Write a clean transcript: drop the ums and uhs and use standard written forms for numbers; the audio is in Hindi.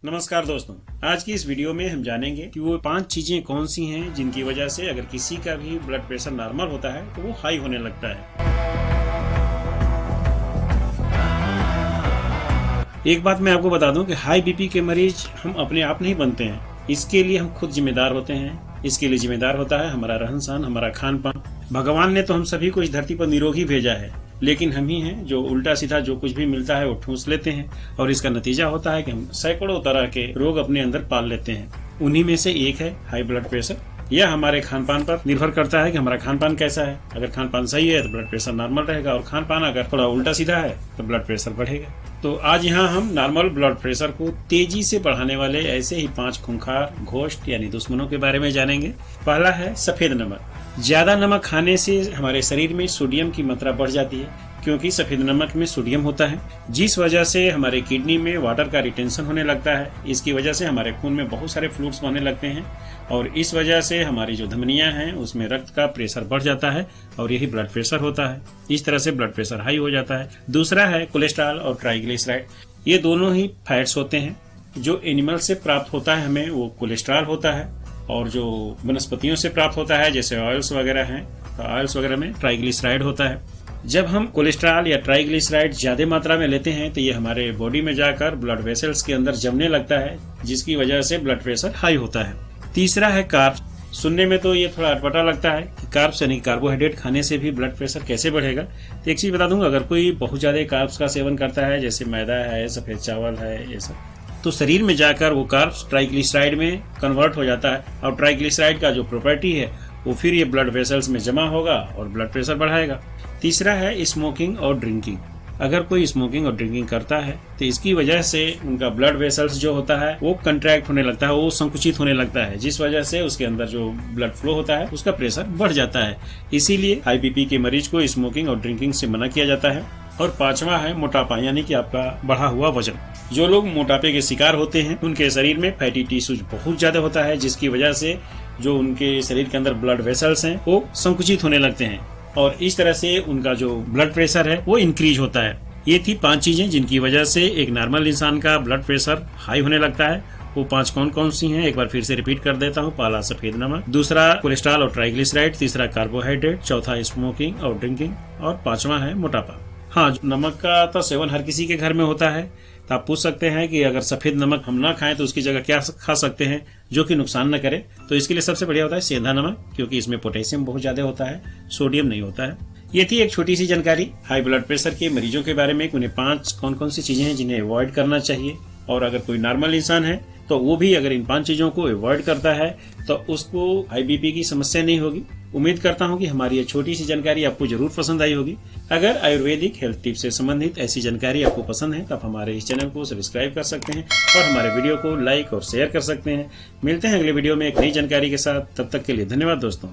नमस्कार दोस्तों, आज की इस वीडियो में हम जानेंगे कि वो 5 चीजें कौन सी हैं जिनकी वजह से अगर किसी का भी ब्लड प्रेशर नॉर्मल होता है तो वो हाई होने लगता है। एक बात मैं आपको बता दूं कि हाई बीपी के मरीज हम अपने आप नहीं बनते हैं, इसके लिए हम खुद जिम्मेदार होते हैं। इसके लिए जिम्मेदार होता है हमारा रहन सहन, हमारा खान पान। भगवान ने तो हम सभी को इस धरती पर निरोगी भेजा है, लेकिन हम ही हैं जो उल्टा सीधा जो कुछ भी मिलता है वो ठूंस लेते हैं और इसका नतीजा होता है कि हम सैकड़ों तरह के रोग अपने अंदर पाल लेते हैं। उन्हीं में से एक है हाई ब्लड प्रेशर। यह हमारे खान पान पर निर्भर करता है कि हमारा खान पान कैसा है। अगर खान पान सही है तो ब्लड प्रेशर नॉर्मल रहेगा और खान पान अगर थोड़ा उल्टा सीधा है तो ब्लड प्रेशर बढ़ेगा। तो आज यहाँ हम नॉर्मल ब्लड प्रेशर को तेजी से बढ़ाने वाले ऐसे ही 5 खूंखार घोस्ट यानी दुश्मनों के बारे में जानेंगे। पहला है सफेद नमक। ज्यादा नमक खाने से हमारे शरीर में सोडियम की मात्रा बढ़ जाती है, क्योंकि सफेद नमक में सोडियम होता है, जिस वजह से हमारे किडनी में वाटर का रिटेंशन होने लगता है। इसकी वजह से हमारे खून में बहुत सारे फ्लूइड्स बहने लगते हैं और इस वजह से हमारी जो धमनियां हैं उसमें रक्त का प्रेशर बढ़ जाता है और यही ब्लड प्रेशर होता है। इस तरह से ब्लड प्रेशर हाई हो जाता है। दूसरा है कोलेस्ट्रॉल और ट्राइग्लिसराइड। ये दोनों ही फैट्स होते हैं। जो एनिमल से प्राप्त होता है हमें वो कोलेस्ट्रॉल होता है, और जो वनस्पतियों से प्राप्त होता है जैसे ऑयल्स वगैरह हैं तो ऑयल्स वगैरह में ट्राइग्लिसराइड होता है। जब हम कोलेस्ट्रॉल या ट्राइग्लिसराइड ज्यादा मात्रा में लेते हैं तो ये हमारे बॉडी में जाकर ब्लड वेसल्स के अंदर जमने लगता है, जिसकी वजह से ब्लड प्रेशर हाई होता है। तीसरा है कार्ब्स। सुनने में तो ये थोड़ा अटपटा लगता है कि कार्ब्स यानी कार्बोहाइड्रेट खाने से भी ब्लड प्रेशर कैसे बढ़ेगा। तो एक चीज बता दूंगा, अगर कोई बहुत ज्यादा कार्ब्स का सेवन करता है जैसे मैदा है, सफेद चावल है, ये सब, तो शरीर में जाकर वो कार्ब्स ट्राइग्लिसराइड में कन्वर्ट हो जाता है और ट्राइग्लिसराइड का जो प्रॉपर्टी है वो फिर ये ब्लड वेसल्स में जमा होगा और ब्लड प्रेशर बढ़ाएगा। तीसरा है स्मोकिंग और ड्रिंकिंग। अगर कोई स्मोकिंग और ड्रिंकिंग करता है तो इसकी वजह से उनका ब्लड वेसल्स जो होता है वो कंट्रैक्ट होने लगता है, वो संकुचित होने लगता है, जिस वजह से उसके अंदर जो ब्लड फ्लो होता है उसका प्रेशर बढ़ जाता है। इसीलिए हाई बीपी के मरीज को स्मोकिंग और ड्रिंकिंग से मना किया जाता है। और 5वां है मोटापा यानी कि आपका बढ़ा हुआ वजन। जो लोग मोटापे के शिकार होते हैं उनके शरीर में फैटी टिश्यूज बहुत ज्यादा होता है, जिसकी वजह से जो उनके शरीर के अंदर ब्लड वेसल्स हैं वो संकुचित होने लगते हैं और इस तरह से उनका जो ब्लड प्रेशर है वो इंक्रीज होता है। ये थी 5 चीजें जिनकी वजह से एक नॉर्मल इंसान का ब्लड प्रेशर हाई होने लगता है। वो 5 कौन कौन सी हैं एक बार फिर से रिपीट कर देता हूँ। पहला सफेद नमक, दूसरा कोलेस्ट्रॉल और ट्राइग्लिसराइड, तीसरा कार्बोहाइड्रेट, चौथा स्मोकिंग और ड्रिंकिंग और 5वां है मोटापा। हाँ, नमक का तो सेवन हर किसी के घर में होता है, तो आप पूछ सकते हैं कि अगर सफेद नमक हम ना खाएं तो उसकी जगह क्या खा सकते हैं जो कि नुकसान न करे। तो इसके लिए सबसे बढ़िया होता है सेंधा नमक, क्योंकि इसमें पोटेशियम बहुत ज्यादा होता है, सोडियम नहीं होता है। ये थी एक छोटी सी जानकारी हाई ब्लड प्रेशर के मरीजों के बारे में, उन्हें 5 कौन कौन सी चीजें हैं जिन्हें अवॉइड करना चाहिए। और अगर कोई नॉर्मल इंसान है तो वो भी अगर इन 5 चीजों को अवॉइड करता है तो उसको हाई बीपी की समस्या नहीं होगी। उम्मीद करता हूँ कि हमारी ये छोटी सी जानकारी आपको जरूर पसंद आई होगी। अगर आयुर्वेदिक हेल्थ टिप्स से संबंधित ऐसी जानकारी आपको पसंद है तो आप हमारे इस चैनल को सब्सक्राइब कर सकते हैं और हमारे वीडियो को लाइक और शेयर कर सकते हैं। मिलते हैं अगले वीडियो में एक नई जानकारी के साथ। तब तक के लिए धन्यवाद दोस्तों।